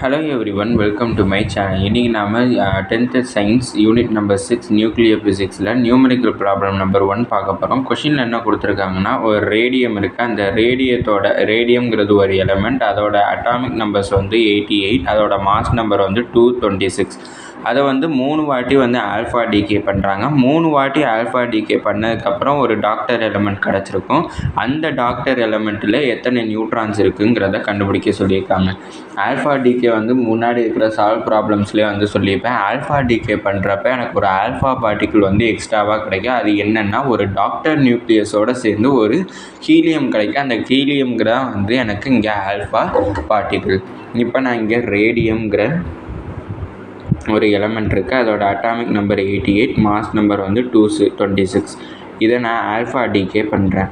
Hello everyone, welcome to my channel. இன்றைக்கி நாம் 10th science unit number 6 nuclear ஃபிசிக்ஸில் numerical problem number 1 பார்க்க போகிறோம். கொஷினில் என்ன கொடுத்துருக்காங்கன்னா, ஒரு ரேடியம் இருக்குது. அந்த ரேடியம்ங்கிறது ஒரு எலமெண்ட். அதோட அட்டாமிக் நம்பர்ஸ் வந்து 88, அதோட மாஸ் நம்பர் வந்து 226. அதை வந்து 3 வாட்டி வந்து ஆல்ஃபா டிகே பண்ணுறாங்க. 3 வாட்டி ஆல்ஃபா டிகே பண்ணதுக்கப்புறம் ஒரு டாக்டர் எலமெண்ட் கிடச்சிருக்கும். அந்த டாக்டர் எலமெண்ட்டில் எத்தனை நியூட்ரான்ஸ் இருக்குங்கிறத கண்டுபிடிக்க சொல்லியிருக்காங்க. ஆல்ஃபா டிகே வந்து முன்னாடி இருக்கிற சால்வ் ப்ராப்ளம்ஸ்லேயே வந்து சொல்லியிருப்பேன். ஆல்ஃபா டிகே பண்ணுறப்ப எனக்கு ஒரு ஆல்ஃபா பார்ட்டிக்கிள் வந்து எக்ஸ்ட்ராவாக கிடைக்கும். அது என்னென்னா, ஒரு டாக்டர் நியூக்ளியஸோடு சேர்ந்து ஒரு ஹீலியம் கிடைக்கும். அந்த ஹீலியம்ங்கிற வந்து எனக்கு இங்கே ஆல்ஃபா பார்ட்டிக்கிள். இப்போ நான் இங்கே ரேடியம்ங்கிற ஒரு எலமெண்ட் இருக்குது. அதோட அட்டாமிக் நம்பர் 88, மாஸ் நம்பர் வந்து 226. இதை நான் ஆல்ஃபா டிகே பண்ணுறேன்.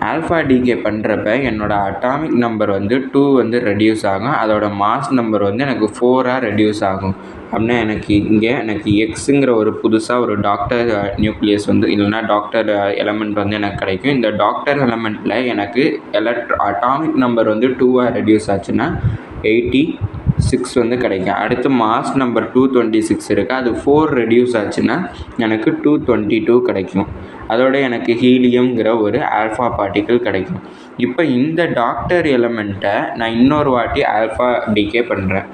ஆல்ஃபா டிகே பண்ணுறப்ப என்னோடய அட்டாமிக் நம்பர் வந்து 2 வந்து ரெடியூஸ் ஆகும். அதோட மாஸ் நம்பர் வந்து எனக்கு 4ஆக ரெடியூஸ் ஆகும். அப்படின்னா எனக்கு எக்ஸுங்கிற ஒரு புதுசாக ஒரு டாக்டர் நியூக்ளியஸ் வந்து இல்லைன்னா டாக்டர் எலமெண்ட் வந்து எனக்கு கிடைக்கும். இந்த டாக்டர் எலமெண்ட்டில் எனக்கு அட்டாமிக் நம்பர் வந்து 2ஆக ரெடியூஸ் ஆச்சுன்னா 86 வந்து கிடைக்கும். அடுத்து மாஸ் நம்பர் 226 இருக்குது. அது 4 ரெடியூஸ் ஆச்சுன்னா எனக்கு 222 கிடைக்கும். அதோட எனக்கு ஹீலியம்ங்கிற ஒரு ஆல்ஃபா பார்ட்டிக்கிள் கிடைக்கும். இப்போ இந்த டாக்டர் எலமெண்ட்டை நான் இன்னொரு வாட்டி ஆல்ஃபா டிகே பண்ணுறேன்.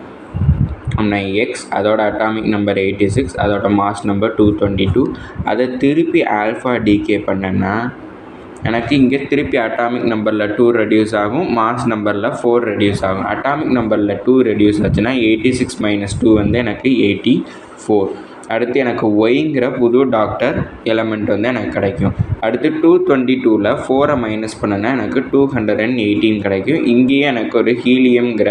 நான் எக்ஸ், அதோட அட்டாமிக் நம்பர் 86, அதோட மாஸ் நம்பர் 222. அதை திருப்பி ஆல்ஃபா டிகே பண்ணேன்னா எனக்கு இங்கே திருப்பி அட்டாமிக் நம்பரில் 2 ரெடியூஸ் ஆகும், மாஸ் நம்பரில் 4 ரெடியூஸ் ஆகும். அட்டாமிக் நம்பரில் 2 ரெடியூஸ் ஆச்சுன்னா 86 - 2 வந்து எனக்கு 84. அடுத்து எனக்கு ஒய்ங்கிற புது டாக்டர் எலமெண்ட் வந்து எனக்கு கிடைக்கும். அடுத்து 222ல் 4 மைனஸ் பண்ணனா எனக்கு 218 கிடைக்கும். இங்கேயே எனக்கு ஒரு ஹீலியம்ங்கிற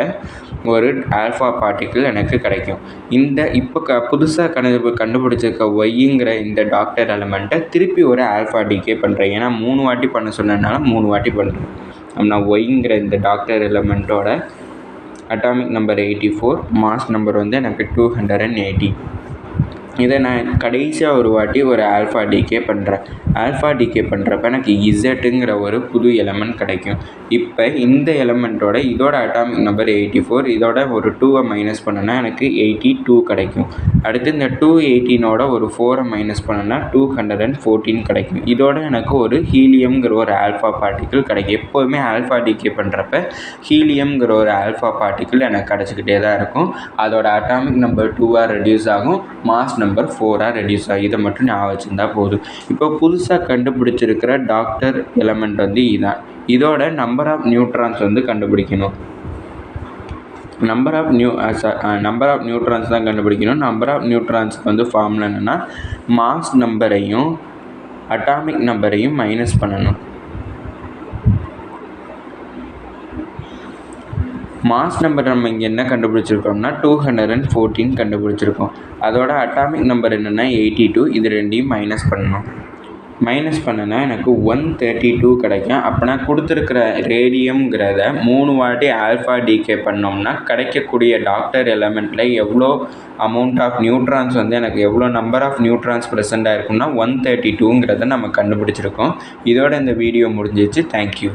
ஒரு ஆல்ஃபா பார்ட்டிக்கிள் எனக்கு கிடைக்கும். இப்போ புதுசாக கண்டுபிடிச்சிருக்க ஒய்ங்கிற இந்த டாக்டர் எலமெண்ட்டை திருப்பி ஒரு ஆல்ஃபா டிகே பண்ணுறேன். ஏன்னா 3 வாட்டி பண்ண சொன்னதுனால 3 வாட்டி பண்ணுறேன். நான் ஒய்ங்கிற இந்த டாக்டர் எலமெண்ட்டோட அட்டாமிக் நம்பர் 84, மாஸ் நம்பர் வந்து எனக்கு 280. இதை நான் கடைசியாக ஒரு வாட்டி ஒரு ஆல்ஃபா டிகே பண்ணுறேன். ஆல்ஃபா டிகே பண்ணுறப்ப எனக்கு இசட்டுங்கிற ஒரு புது எலமெண்ட் கிடைக்கும். இப்போ இந்த எலமெண்ட்டோட இதோட அட்டாமிக் நம்பர் 84, இதோட ஒரு 2 மைனஸ் பண்ணனா எனக்கு 82 கிடைக்கும். அடுத்து இந்த 218ஓட ஒரு 4 மைனஸ் பண்ணனா 214 கிடைக்கும். இதோட எனக்கு ஒரு ஹீலியம்ங்கிற ஒரு ஆல்ஃபா பார்ட்டிக்கிள் கிடைக்கும். எப்போதுமே ஆல்ஃபா டிகே பண்ணுறப்ப ஹீலியம்ங்கிற ஒரு ஆல்ஃபா பார்ட்டிக்கிள் எனக்கு கிடச்சிக்கிட்டே தான் இருக்கும். அதோட அட்டாமிக் நம்பர் 2ஆக ரெடியூஸ் ஆகும், மாஸ் நம்பர் 4ஆக ரெடியூஸ் ஆகும். இதை மட்டும் ஞாபகம் வச்சுருந்தா போதும். இப்போ புதுசாக கண்டுபிடிச்சிருக்கிற டாக்டர் எலமெண்ட் வந்து இதுதான். இதோட நம்பர் ஆஃப் நியூட்ரான்ஸ் வந்து கண்டுபிடிக்கணும். நம்பர் ஆஃப் நியூட்ரான்ஸ் தான் கண்டுபிடிக்கணும். நம்பர் ஆஃப் நியூட்ரான்ஸ்க்கு வந்து ஃபார்முலா என்னென்னா, மாஸ் நம்பரையும் அட்டாமிக் நம்பரையும் மைனஸ் பண்ணணும். மாஸ் நம்பர் நம்ம இங்கே என்ன கண்டுபிடிச்சிருக்கோம்னா 214 கண்டுபிடிச்சிருக்கோம். அதோட அட்டாமிக் நம்பர் என்னென்னா 82. இது ரெண்டையும் மைனஸ் பண்ணணும். மைனஸ் பண்ணனா எனக்கு 132 கிடைக்கும். அப்போனா கொடுத்துருக்கிற ரேடியம்ங்கிறத 3 வாட்டி ஆல்ஃபா டிகே பண்ணோம்னா கிடைக்கக்கூடிய டாக்டர் எலமெண்ட்டில் எவ்வளோ அமௌண்ட் ஆஃப் நியூட்ரான்ஸ் வந்து எனக்கு எவ்வளோ நம்பர் ஆஃப் நியூட்ரான்ஸ் ப்ரெசென்ட் ஆகிருக்கும்னா 132ங்கிறத நம்ம கண்டுபிடிச்சிருக்கோம். இதோட இந்த வீடியோ முடிஞ்சிச்சு. தேங்க்யூ.